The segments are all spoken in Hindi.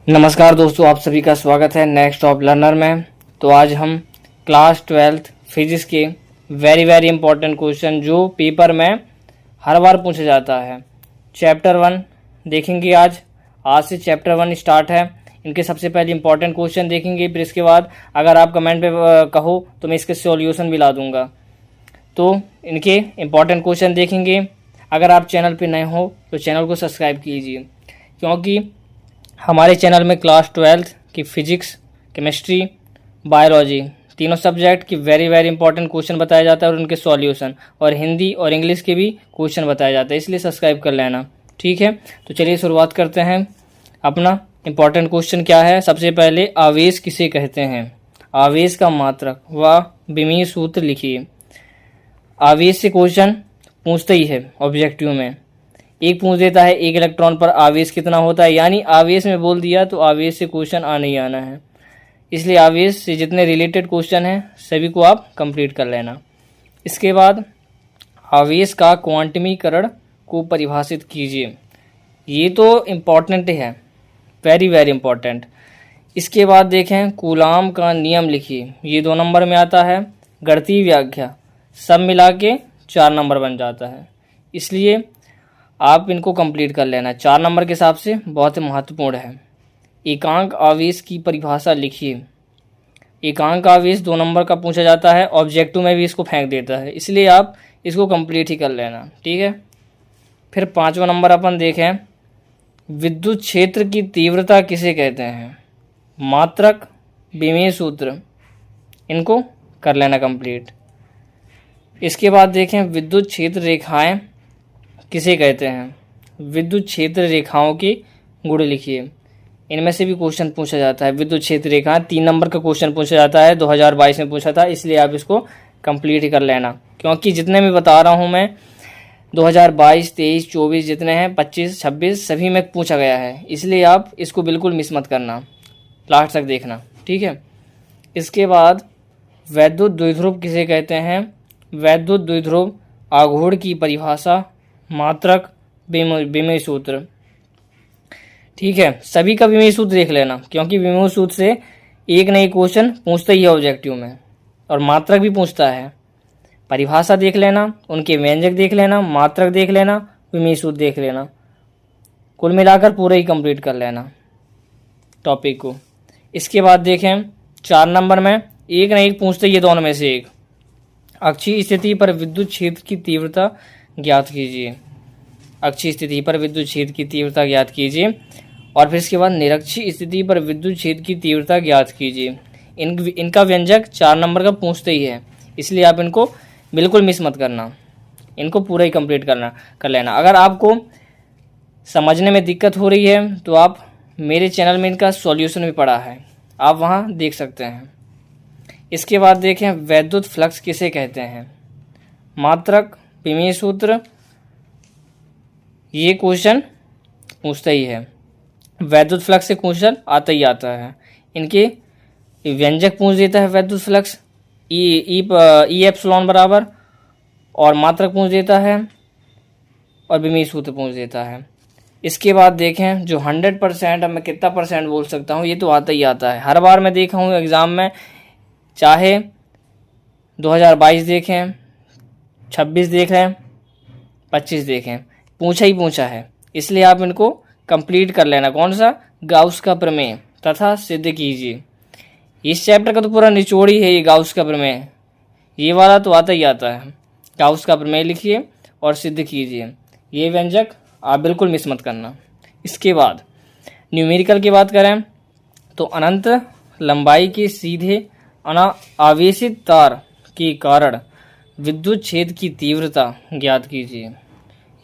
नमस्कार दोस्तों, आप सभी का स्वागत है नेक्स्ट टॉप लर्नर में। तो आज हम क्लास 12th फिजिक्स के वेरी इंपॉर्टेंट क्वेश्चन जो पेपर में हर बार पूछा जाता है, चैप्टर 1 देखेंगे। आज से चैप्टर 1 स्टार्ट है। इनके सबसे पहले इंपॉर्टेंट क्वेश्चन देखेंगे, फिर इसके बाद अगर आप कमेंट पे कहो तो मैं इसके सॉल्यूशन भी ला दूंगा। तो इनके इंपॉर्टेंट क्वेश्चन देखेंगे। अगर आप चैनल पे नए हो तो चैनल को सब्सक्राइब कीजिए, क्योंकि हमारे चैनल में क्लास 12th की फिजिक्स, केमिस्ट्री, बायोलॉजी तीनों सब्जेक्ट की वेरी इंपॉर्टेंट क्वेश्चन बताया जाता है और उनके सॉल्यूशन, और हिंदी और इंग्लिश के भी क्वेश्चन बताया जाता है, इसलिए सब्सक्राइब कर लेना। ठीक है, तो चलिए शुरुआत करते हैं। अपना इंपॉर्टेंट क्वेश्चन क्या है? सबसे पहले आवेश किसे कहते हैं? आवेश का मात्रक व विमीय सूत्र लिखिए। आवेश से क्वेश्चन पूछते ही है ऑब्जेक्टिव में। एक पूछ देता है एक इलेक्ट्रॉन पर आवेश कितना होता है, यानी आवेश में बोल दिया तो आवेश से क्वेश्चन आना ही आना है। इसलिए आवेश से जितने रिलेटेड क्वेश्चन हैं सभी को आप कंप्लीट कर लेना। इसके बाद आवेश का क्वांटमीकरण को परिभाषित कीजिए। ये तो इम्पॉर्टेंट है, वेरी इंपॉर्टेंट। इसके बाद देखें कूलाम का नियम लिखिए। ये 2 नंबर में आता है। गणितीय व्याख्या सब मिला के 4 नंबर बन जाता है, इसलिए आप इनको कंप्लीट कर लेना। 4 नंबर के हिसाब से बहुत महत्वपूर्ण है। एकांक आवेश की परिभाषा लिखिए। एकांक आवेश 2 नंबर का पूछा जाता है, ऑब्जेक्टिव में भी इसको फेंक देता है, इसलिए आप इसको कंप्लीट ही कर लेना। ठीक है, फिर 5वां नंबर अपन देखें, विद्युत क्षेत्र की तीव्रता किसे कहते हैं? मात्रक, विमीय सूत्र, इनको कर लेना कंप्लीट। इसके बाद देखें विद्युत क्षेत्र रेखाएं किसे कहते हैं? विद्युत क्षेत्र रेखाओं के गुण लिखिए। इनमें से भी क्वेश्चन पूछा जाता है। विद्युत क्षेत्र रेखा 3 नंबर का क्वेश्चन पूछा जाता है, 2022 में पूछा था, इसलिए आप इसको कंप्लीट ही कर लेना, क्योंकि जितने भी बता रहा हूं मैं 2022, 23, 24 जितने हैं, 25, 26 सभी में पूछा गया है, इसलिए आप इसको बिल्कुल मिस मत करना, लास्ट तक देखना। ठीक है, इसके बाद वैद्युत द्विध्रुव किसे कहते हैं? वैद्युत द्विध्रुव आघूर्ण की परिभाषा, मात्रक, विमीय सूत्र। ठीक है, सभी का विमीय सूत्र देख लेना, क्योंकि विमीय सूत्र से एक न एक क्वेश्चन पूछता ही है ऑब्जेक्टिव में, और मात्रक भी पूछता है। परिभाषा देख लेना, उनके व्यंजक देख लेना, मात्रक देख लेना, विमीय सूत्र देख लेना, कुल मिलाकर पूरा ही कंप्लीट कर लेना टॉपिक को। इसके बाद देखें 4 नंबर में एक न एक पूछते ही है, दोनों में से एक। अक्षीय स्थिति पर विद्युत क्षेत्र की तीव्रता ज्ञात कीजिए। अक्षीय स्थिति पर विद्युत क्षेत्र की तीव्रता ज्ञात कीजिए, और फिर इसके बाद निरक्षीय स्थिति पर विद्युत क्षेत्र की तीव्रता ज्ञात कीजिए। इनका व्यंजक 4 नंबर का पूछते ही है, इसलिए आप इनको बिल्कुल मिस मत करना, इनको पूरा ही कंप्लीट कर लेना। अगर आपको समझने में दिक्कत हो रही है तो आप मेरे चैनल में इनका सॉल्यूशन भी पड़ा है, आप वहाँ देख सकते हैं। इसके बाद देखें वैद्युत फ्लक्स किसे कहते हैं? मात्रक, विमीय सूत्र, ये क्वेश्चन पूछता ही है। वैद्युत फ्लक्स से क्वेश्चन आता ही आता है। इनके व्यंजक पूछ देता है वैद्युत फ्लक्स, ई एप्सिलॉन बराबर, और मात्रक पूछ देता है, और विमीय सूत्र पूछ देता है। इसके बाद देखें जो 100%, अब मैं कितना % बोल सकता हूँ, ये तो आता ही आता है। हर बार मैं देखा हूँ एग्ज़ाम में, चाहे 2022 देखें, 26 देखें, 25 देखें, पूछा ही पूछा है, इसलिए आप इनको कंप्लीट कर लेना। कौन सा? गाउस का प्रमेय तथा सिद्ध कीजिए। इस चैप्टर का तो पूरा निचोड़ ही है ये गाउस का प्रमेय, ये वाला तो आता ही आता है। गाउस का प्रमेय लिखिए और सिद्ध कीजिए, ये व्यंजक आप बिल्कुल मिस मत करना। इसके बाद न्यूमेरिकल की बात करें तो अनंत लंबाई के सीधे आवेशित तार के कारण विद्युत क्षेत्र की तीव्रता ज्ञात कीजिए,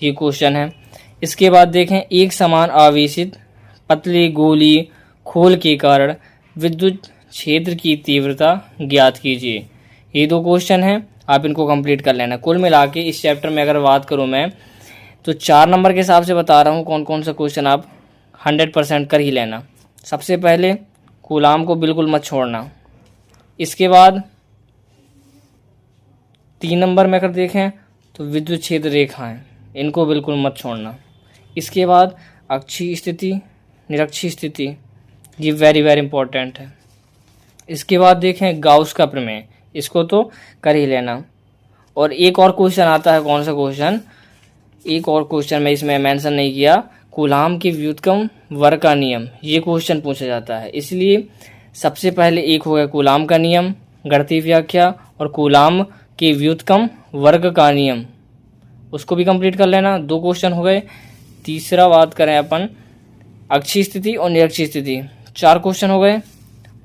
ये क्वेश्चन है। इसके बाद देखें एक समान आवेशित पतली गोली खोल के कारण विद्युत क्षेत्र की तीव्रता ज्ञात कीजिए। ये 2 क्वेश्चन हैं, आप इनको कंप्लीट कर लेना। कुल मिला के इस चैप्टर में अगर बात करूं मैं तो 4 नंबर के हिसाब से बता रहा हूं कौन कौन सा क्वेश्चन आप 100% कर ही लेना। सबसे पहले कूलाम को बिल्कुल मत छोड़ना। इसके बाद 3 नंबर में अगर देखें तो विद्युत क्षेत्र रेखाएं, इनको बिल्कुल मत छोड़ना। इसके बाद अक्षीय स्थिति, निरक्षीय स्थिति, ये वेरी वेरी इंपॉर्टेंट है। इसके बाद देखें गाउस का प्रमेय, इसको तो कर ही लेना। और एक और क्वेश्चन आता है, कौन सा क्वेश्चन, एक और क्वेश्चन मैं इसमें मेंशन नहीं किया, कूलाम की व्युत्क्रम वर्ग का नियम, ये क्वेश्चन पूछा जाता है। इसलिए सबसे पहले एक हो गया कूलाम का नियम, गणितीय व्याख्या, और कूलाम की व्युत्क्रम वर्ग का नियम, उसको भी कंप्लीट कर लेना। 2 क्वेश्चन हो गए। तीसरा बात करें अपन अक्षीय स्थिति और निरक्षीय स्थिति, 4 क्वेश्चन हो गए,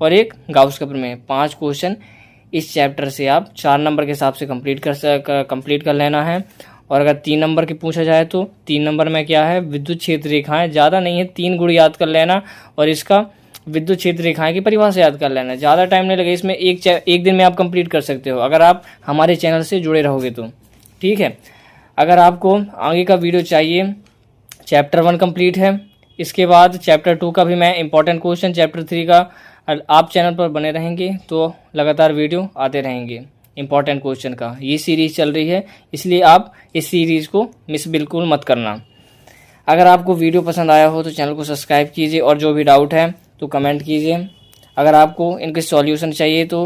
और एक गाउस का प्रमेय, 5 क्वेश्चन इस चैप्टर से आप 4 नंबर के हिसाब से कंप्लीट कर लेना है। और अगर 3 नंबर की पूछा जाए तो 3 नंबर में क्या है, विद्युत क्षेत्र रेखाएं, ज़्यादा नहीं है, 3 गुण याद कर लेना और इसका विद्युत क्षेत्र रेखाएं की परिभाषा याद कर लेना। ज़्यादा टाइम नहीं लगे, इसमें एक दिन में आप कंप्लीट कर सकते हो अगर आप हमारे चैनल से जुड़े रहोगे तो, ठीक है। अगर आपको आगे का वीडियो चाहिए, चैप्टर 1 कंप्लीट है, इसके बाद चैप्टर 2 का भी मैं इंपॉर्टेंट क्वेश्चन, चैप्टर 3 का, आप चैनल पर बने रहेंगे तो लगातार वीडियो आते रहेंगे इंपॉर्टेंट क्वेश्चन का। ये सीरीज़ चल रही है, इसलिए आप इस सीरीज़ को मिस बिल्कुल मत करना। अगर आपको वीडियो पसंद आया हो तो चैनल को सब्सक्राइब कीजिए, और जो भी डाउट है तो कमेंट कीजिए। अगर आपको इनके सॉल्यूशन चाहिए तो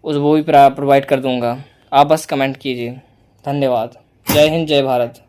वो भी प्रोवाइड कर दूंगा, आप बस कमेंट कीजिए। धन्यवाद। जय हिंद, जय भारत।